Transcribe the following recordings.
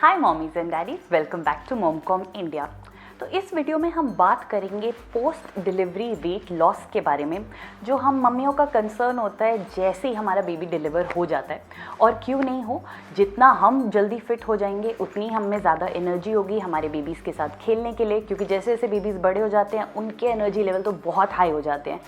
Hi mommies and daddies, welcome back to MomCom India. तो इस video में हम बात करेंगे पोस्ट डिलीवरी वेट लॉस के बारे में, जो हम मम्मियों का कंसर्न होता है जैसे ही हमारा बेबी डिलीवर हो जाता है। और क्यों नहीं हो, जितना हम जल्दी फिट हो जाएंगे उतनी हम में ज़्यादा एनर्जी होगी हमारे बेबीज़ के साथ खेलने के लिए, क्योंकि जैसे जैसे बेबीज़ बड़े हो जाते हैं उनके एनर्जी लेवल तो बहुत हाई हो जाते हैं।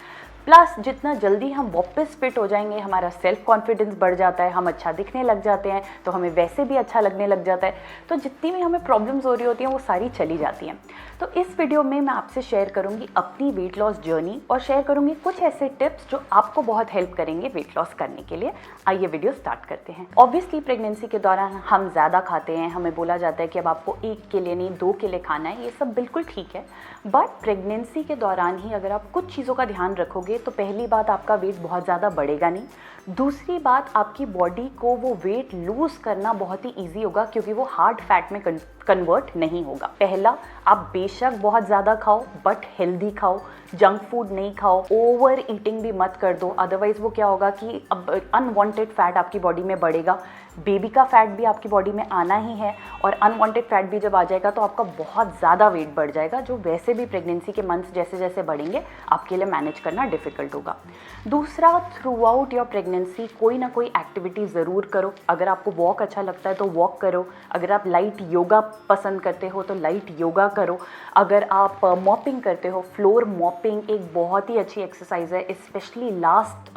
प्लस जितना जल्दी हम वापस फिट हो जाएंगे हमारा सेल्फ कॉन्फिडेंस बढ़ जाता है, हम अच्छा दिखने लग जाते हैं तो हमें वैसे भी अच्छा लगने लग जाता है। तो जितनी भी हमें प्रॉब्लम्स हो रही होती हैं वो सारी चली जाती हैं। तो इस वीडियो में मैं आपसे शेयर करूंगी अपनी वेट लॉस जर्नी और शेयर करूंगी कुछ ऐसे टिप्स जो आपको बहुत हेल्प करेंगे वेट लॉस करने के लिए। आइए वीडियो स्टार्ट करते हैं। ऑब्वियसली प्रेगनेंसी के दौरान हम ज़्यादा खाते हैं, हमें बोला जाता है कि अब आपको 1 के लिए नहीं 2 के लिए खाना है, ये सब बिल्कुल ठीक है। बट प्रेगनेंसी के दौरान ही अगर आप कुछ चीज़ों का ध्यान रखोगे तो पहली बात, आपका वेट बहुत ज़्यादा बढ़ेगा नहीं। दूसरी बात, आपकी बॉडी को वो वेट लूज़ करना बहुत ही ईजी होगा क्योंकि वो हार्ड फैट में कन्वर्ट नहीं होगा। पहला, आप बेशक बहुत ज़्यादा खाओ बट हेल्दी खाओ, जंक फूड नहीं खाओ, ओवर ईटिंग भी मत कर दो। अदरवाइज वो क्या होगा कि अब अनवांटेड फैट आपकी बॉडी में बढ़ेगा। बेबी का फैट भी आपकी बॉडी में आना ही है और अनवांटेड फैट भी जब आ जाएगा तो आपका बहुत ज़्यादा वेट बढ़ जाएगा, जो वैसे भी प्रेगनेंसी के मंथ्स जैसे जैसे बढ़ेंगे आपके लिए मैनेज करना डिफिकल्ट होगा। दूसरा, थ्रू आउट योर प्रेगनेंसी कोई ना कोई एक्टिविटी ज़रूर करो। अगर आपको वॉक अच्छा लगता है तो वॉक करो, अगर आप लाइट योगा पसंद करते हो तो लाइट योगा करो, अगर आप मॉपिंग करते हो, फ्लोर मॉपिंग एक बहुत ही अच्छी एक्सरसाइज है, स्पेशली लास्ट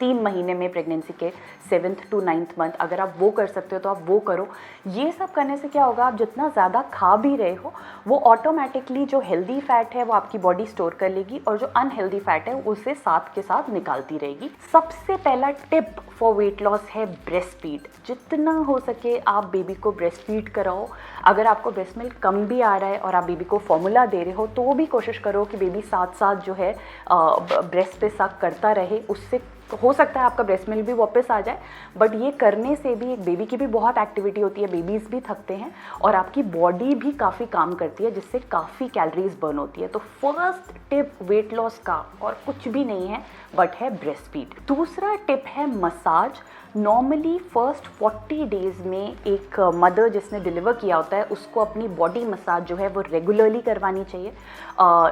3 महीने में प्रेगनेंसी के 7th to 9th मंथ, अगर आप वो कर सकते हो तो आप वो करो। ये सब करने से क्या होगा, आप जितना ज़्यादा खा भी रहे हो वो ऑटोमेटिकली जो हेल्दी फैट है वो आपकी बॉडी स्टोर कर लेगी और जो अनहेल्दी फैट है उसे साथ के साथ निकालती रहेगी। सबसे पहला टिप फॉर वेट लॉस है ब्रेस्ट फीड। जितना हो सके आप बेबी को ब्रेस्ट फीड कराओ। अगर आपको ब्रेस्ट मिल्क कम भी आ रहा है और आप बेबी को फॉर्मूला दे रहे हो तो भी कोशिश करो कि बेबी साथ साथ जो है ब्रेस्ट पे सक करता रहे। उससे हो सकता है आपका ब्रेस्ट मिल्क भी वापस आ जाए, बट ये करने से भी एक बेबी की भी बहुत एक्टिविटी होती है, बेबीज़ भी थकते हैं और आपकी बॉडी भी काफ़ी काम करती है जिससे काफ़ी कैलोरीज बर्न होती है। तो फर्स्ट टिप वेट लॉस का और कुछ भी नहीं है बट है ब्रेस्ट फीड। दूसरा टिप है मसाज। नॉर्मली फर्स्ट 40 डेज़ में एक मदर जिसने डिलीवर किया होता है उसको अपनी बॉडी मसाज जो है वो रेगुलरली करवानी चाहिए।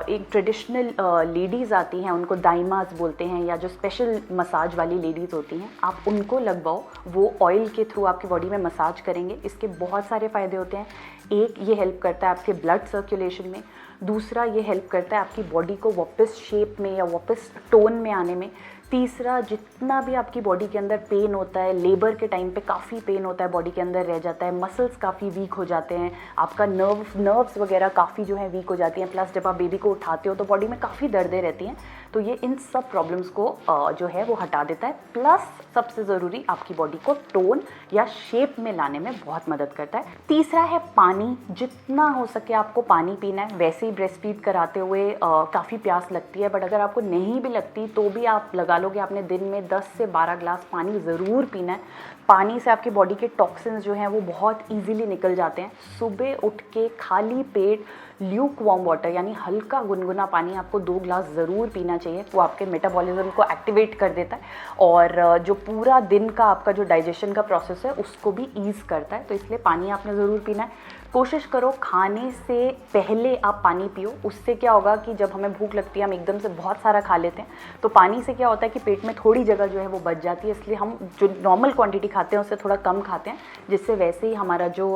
एक ट्रेडिशनल लेडीज़ आती हैं, उनको दाइमास बोलते हैं, या जो स्पेशल मसाज वाली लेडीज़ होती हैं आप उनको लगवाओ। वो ऑयल के थ्रू आपकी बॉडी में मसाज करेंगे। इसके बहुत सारे फ़ायदे होते हैं। एक, ये हेल्प करता है आपके ब्लड सर्कुलेशन में। दूसरा, ये हेल्प करता है आपकी बॉडी को वापस शेप में या वापस टोन में आने में। तीसरा, जितना भी आपकी बॉडी के अंदर पेन होता है, लेबर के टाइम पे काफ़ी पेन होता है, बॉडी के अंदर रह जाता है, मसल्स काफ़ी वीक हो जाते हैं, आपका नर्व्स वगैरह काफ़ी जो है वीक हो जाती हैं। प्लस जब आप बेबी को उठाते हो तो बॉडी में काफ़ी दर्दें रहती हैं, तो ये इन सब प्रॉब्लम्स को जो है वो हटा देता है। प्लस सबसे ज़रूरी, आपकी बॉडी को टोन या शेप में लाने में बहुत मदद करता है। तीसरा है पानी। जितना हो सके आपको पानी पीना है। वैसे ही ब्रेस्ट फीड कराते हुए काफ़ी प्यास लगती है, बट अगर आपको नहीं भी लगती तो भी आप लगा लोगे आपने दिन में 10 से 12 ग्लास पानी ज़रूर पीना है। पानी से आपकी बॉडी के टॉक्सिन्स जो हैं वो बहुत इजीली निकल जाते हैं। सुबह उठ के खाली पेट ल्यूक वार्म वाटर यानी हल्का गुनगुना पानी आपको 2 ग्लास ज़रूर पीना चाहिए। वो आपके मेटाबॉलिज्म को एक्टिवेट कर देता है और जो पूरा दिन का आपका जो डाइजेशन का प्रोसेस है उसको भी ईज़ करता है। तो इसलिए पानी आपने ज़रूर पीना है। कोशिश करो खाने से पहले आप पानी पियो। उससे क्या होगा कि जब हमें भूख लगती है हम एकदम से बहुत सारा खा लेते हैं, तो पानी से क्या होता है कि पेट में थोड़ी जगह जो है वो बच जाती है। इसलिए हम जो नॉर्मल क्वांटिटी खाते हैं उससे थोड़ा कम खाते हैं, जिससे वैसे ही हमारा जो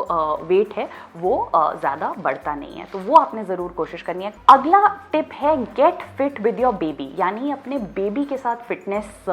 वेट है वो ज़्यादा बढ़ता नहीं है। तो वो आपने ज़रूर कोशिश करनी है। अगला टिप है get fit with your baby, यानी अपने बेबी के साथ फिटनेस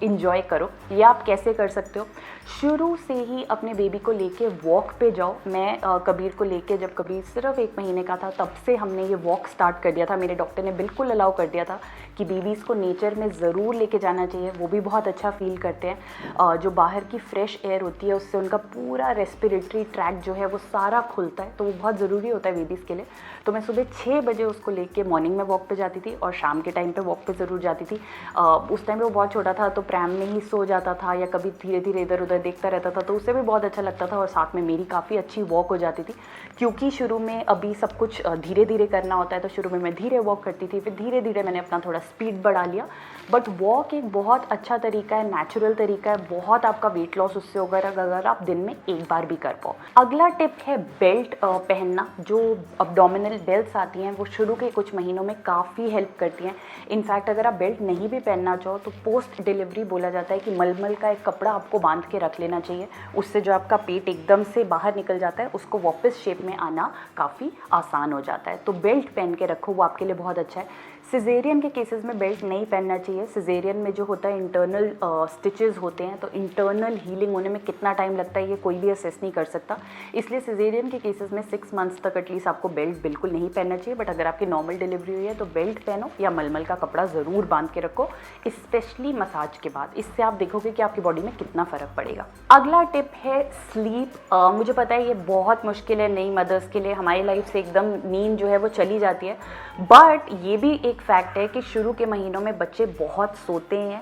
इंजॉय करो। ये आप कैसे कर सकते हो, शुरू से ही अपने बेबी को लेके वॉक पे जाओ। मैं कबीर को लेके, जब कबीर सिर्फ 1 महीने का था तब से हमने ये वॉक स्टार्ट कर दिया था। मेरे डॉक्टर ने बिल्कुल अलाउ कर दिया था कि बेबीज़ को नेचर में ज़रूर लेके जाना चाहिए, वो भी बहुत अच्छा फील करते हैं। जो बाहर की फ्रेश एयर होती है उससे उनका पूरा रेस्पिरेटरी ट्रैक जो है वो सारा खुलता है, तो वो बहुत ज़रूरी होता है बेबीज़ के लिए। तो मैं सुबह 6 बजे उसको लेके मॉर्निंग में वॉक पे जाती थी और शाम के टाइम पे वॉक पे ज़रूर जाती थी। उस टाइम पे वो बहुत छोटा था तो प्रैम में ही सो जाता था या कभी धीरे धीरे इधर उधर देखता रहता था, तो उससे भी बहुत अच्छा लगता था और साथ में मेरी काफ़ी अच्छी वॉक हो जाती थी, क्योंकि शुरू में अभी सब कुछ धीरे धीरे करना होता है, तो शुरू में मैं धीरे वॉक करती थी, फिर धीरे धीरे मैंने अपना थोड़ा स्पीड बढ़ा लिया। बट वॉक एक बहुत अच्छा तरीका है, नेचुरल तरीका है, बहुत आपका वेट लॉस उससे होगा अगर आप दिन में एक बार भी कर पाओ। अगला टिप है बेल्ट पहनना। जो अब्डोमिनल बेल्ट्स आती हैं वो शुरू के कुछ महीनों में काफ़ी हेल्प करती हैं। इनफैक्ट अगर आप बेल्ट नहीं भी पहनना चाहो तो पोस्ट डिलीवरी बोला जाता है कि मलमल का एक कपड़ा आपको बांध के रख लेना चाहिए। उससे जो आपका पेट एकदम से बाहर निकल जाता है उसको वापस शेप में आना काफ़ी आसान हो जाता है। तो बेल्ट पहन के रखो, वो आपके लिए बहुत अच्छा है। सिजेरियन के केसेस में बेल्ट नहीं पहनना चाहिए। सिजेरियन में जो होता है इंटरनल स्टिचेस होते हैं, तो इंटरनल हीलिंग होने में कितना टाइम लगता है ये कोई भी असेस नहीं कर सकता। इसलिए सिजेरियन के केसेस में 6 मंथ्स तक एटलीस्ट आपको बेल्ट बिल्कुल नहीं पहनना चाहिए। बट अगर आपकी नॉर्मल डिलीवरी हुई है तो बेल्ट पहनो या मलमल का कपड़ा ज़रूर बांध के रखो, स्पेशली मसाज के बाद। इससे आप देखोगे कि आपकी बॉडी में कितना फ़र्क पड़ेगा। अगला टिप है स्लीप। मुझे पता है ये बहुत मुश्किल है नई मदर्स के लिए, हमारी लाइफ से एकदम नींद जो है वो चली जाती है। बट ये भी एक फैक्ट है कि शुरू के महीनों में बच्चे बहुत सोते हैं,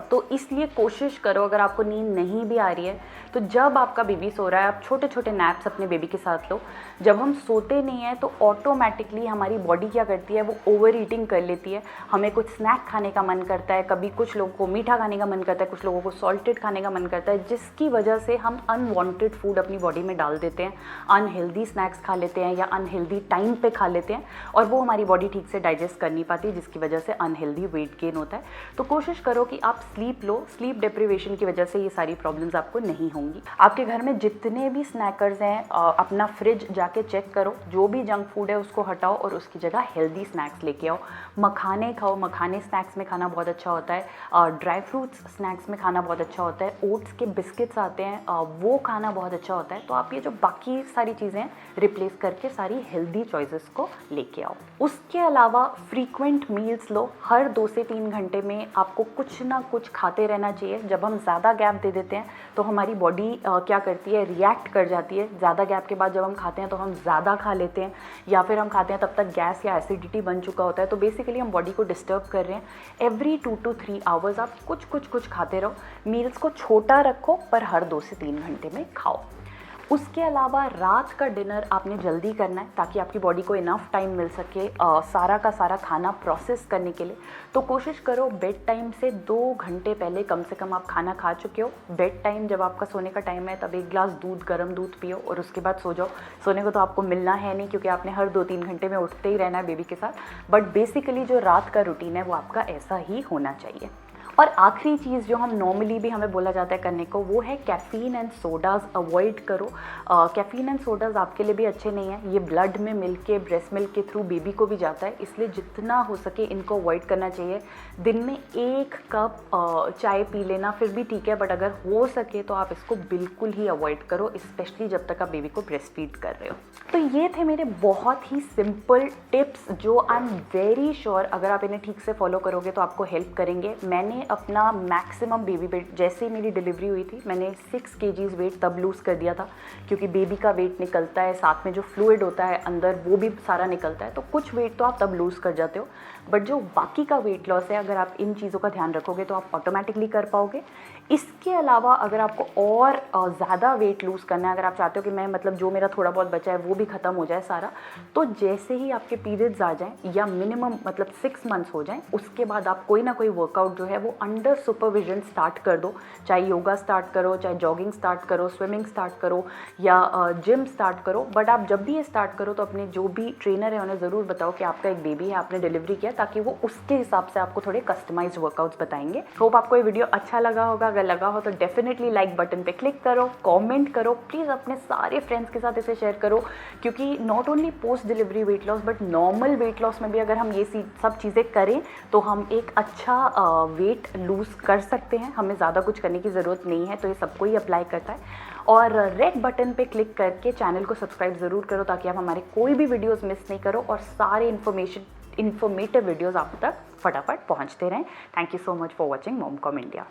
तो इसलिए कोशिश करो, अगर आपको नींद नहीं भी आ रही है तो जब आपका बेबी सो रहा है आप छोटे छोटे नैप्स अपने बेबी के साथ लो। जब हम सोते नहीं हैं तो ऑटोमेटिकली हमारी बॉडी क्या करती है, वो ओवर ईटिंग कर लेती है। हमें कुछ स्नैक खाने का मन करता है, कभी कुछ लोगों को मीठा खाने का मन करता है, कुछ लोगों को सॉल्टेड खाने का मन करता है, जिसकी वजह से हम अनवांटेड फूड अपनी बॉडी में डाल देते हैं, अनहेल्दी स्नैक्स खा लेते हैं या अनहेल्दी टाइम पे खा लेते हैं, और वो हमारी बॉडी ठीक से डाइजेस्ट कर नहीं पाती, जिसकी वजह से अनहेल्दी वेट गेन होता है। तो कोशिश करो कि आप स्लीप लो। स्लीप डिप्रिवेशन की वजह से ये सारी प्रॉब्लम्स आपको नहीं होंगी। आपके घर में जितने भी स्नैकर्स हैं अपना फ्रिज जाके चेक करो, जो भी जंक फूड है उसको हटाओ और उसकी जगह हेल्दी स्नैक्स लेके आओ। मखाने खाओ, मखाने स्नैक्स में खाना बहुत अच्छा होता है। ड्राई फ्रूट्स स्नैक्स में खाना बहुत अच्छा होता है। ओट्स के बिस्किट्स आते हैं, वो खाना बहुत अच्छा होता है। तो आप ये जो बाकी सारी चीज़ें रिप्लेस करके सारी हेल्दी चॉइसेस को लेके आओ। उसके अलावा फ्रीक्वेंट मील्स लो। हर 2 से 3 घंटे में आपको कुछ ना कुछ खाते रहना चाहिए। जब हम ज़्यादा गैप दे देते हैं तो हमारी बॉडी क्या करती है, रिएक्ट कर जाती है। ज़्यादा गैप के बाद जब हम खाते हैं तो हम ज़्यादा खा लेते हैं, या फिर हम खाते हैं तब तक गैस या एसिडिटी बन चुका होता है। तो बेसिकली हम बॉडी को डिस्टर्ब कर रहे हैं। एवरी 2 to 3 आवर्स आप कुछ खाते रहो। मील्स को छोटा रखो पर हर 2 से 3 घंटे में खाओ। उसके अलावा रात का डिनर आपने जल्दी करना है ताकि आपकी बॉडी को इनफ टाइम मिल सके सारा का सारा खाना प्रोसेस करने के लिए। तो कोशिश करो बेड टाइम से 2 घंटे पहले कम से कम आप खाना खा चुके हो। बेड टाइम जब आपका सोने का टाइम है तब 1 ग्लास दूध, गर्म दूध पियो और उसके बाद सो जाओ। सोने को तो आपको मिलना है नहीं, क्योंकि आपने हर 2-3 घंटे में उठते ही रहना है बेबी के साथ। बट बेसिकली जो रात का रूटीन है वो आपका ऐसा ही होना चाहिए। और आखिरी चीज़ जो हम नॉर्मली भी हमें बोला जाता है करने को, वो है कैफ़ीन एंड सोडाज अवॉइड करो। कैफ़ीन एंड सोडाज आपके लिए भी अच्छे नहीं हैं। ये ब्लड में मिल के, ब्रेस्ट मिल्क के थ्रू बेबी को भी जाता है, इसलिए जितना हो सके इनको अवॉइड करना चाहिए। दिन में 1 कप चाय पी लेना फिर भी ठीक है, बट अगर हो सके तो आप इसको बिल्कुल ही अवॉइड करो, स्पेशली जब तक आप बेबी को ब्रेस्ट फीड कर रहे हो। तो ये थे मेरे बहुत ही सिंपल टिप्स जो आई एम वेरी श्योर अगर आप इन्हें ठीक से फॉलो करोगे तो आपको हेल्प करेंगे। मैंने अपना मैक्सिमम बेबी वेट, जैसे ही मेरी डिलीवरी हुई थी मैंने 6 kgs वेट तब लूज़ कर दिया था, क्योंकि बेबी का वेट निकलता है, साथ में जो फ्लूइड होता है अंदर वो भी सारा निकलता है, तो कुछ वेट तो आप तब लूज़ कर जाते हो। बट जो बाकी का वेट लॉस है, अगर आप इन चीज़ों का ध्यान रखोगे तो आप ऑटोमेटिकली कर पाओगे। इसके अलावा अगर आपको और ज़्यादा वेट लूज़ करना है, अगर आप चाहते हो कि मैं मतलब जो मेरा थोड़ा बहुत बचा है वो भी ख़त्म हो जाए सारा, तो जैसे ही आपके पीरियड्स आ जाएं या मिनिमम मतलब 6 मंथ्स हो जाएं, उसके बाद आप कोई ना कोई वर्कआउट जो है वो अंडर सुपरविजन स्टार्ट कर दो। चाहे योगा स्टार्ट करो, चाहे जॉगिंग स्टार्ट करो, स्विमिंग स्टार्ट करो या जिम स्टार्ट करो। बट आप जब भी ये स्टार्ट करो तो अपने जो भी ट्रेनर है उन्हें ज़रूर बताओ कि आपका एक बेबी है, आपने डिलीवरी किया, ताकि वो उसके हिसाब से आपको थोड़े कस्टमाइज्ड वर्कआउट्स बताएंगे। होप आपको ये वीडियो अच्छा लगा होगा। अगर लगा हो तो डेफिनेटली लाइक बटन पे क्लिक करो, कमेंट करो, प्लीज़ अपने सारे फ्रेंड्स के साथ इसे शेयर करो, क्योंकि not only post delivery weight loss but normal weight loss में भी अगर हम ये सब चीज़ें करें तो हम एक अच्छा वेट लूज़ कर सकते हैं। हमें ज़्यादा कुछ करने की ज़रूरत नहीं है, तो ये सबको ही अप्लाई करता है। और रेड बटन पे क्लिक करके चैनल को सब्सक्राइब ज़रूर करो ताकि आप हमारे कोई भी वीडियोज़ मिस नहीं करो और सारे इन्फॉर्मेटिव वीडियोज़ आप तक फटाफट पहुँचते रहें। Thank you so much for watching MomCom India.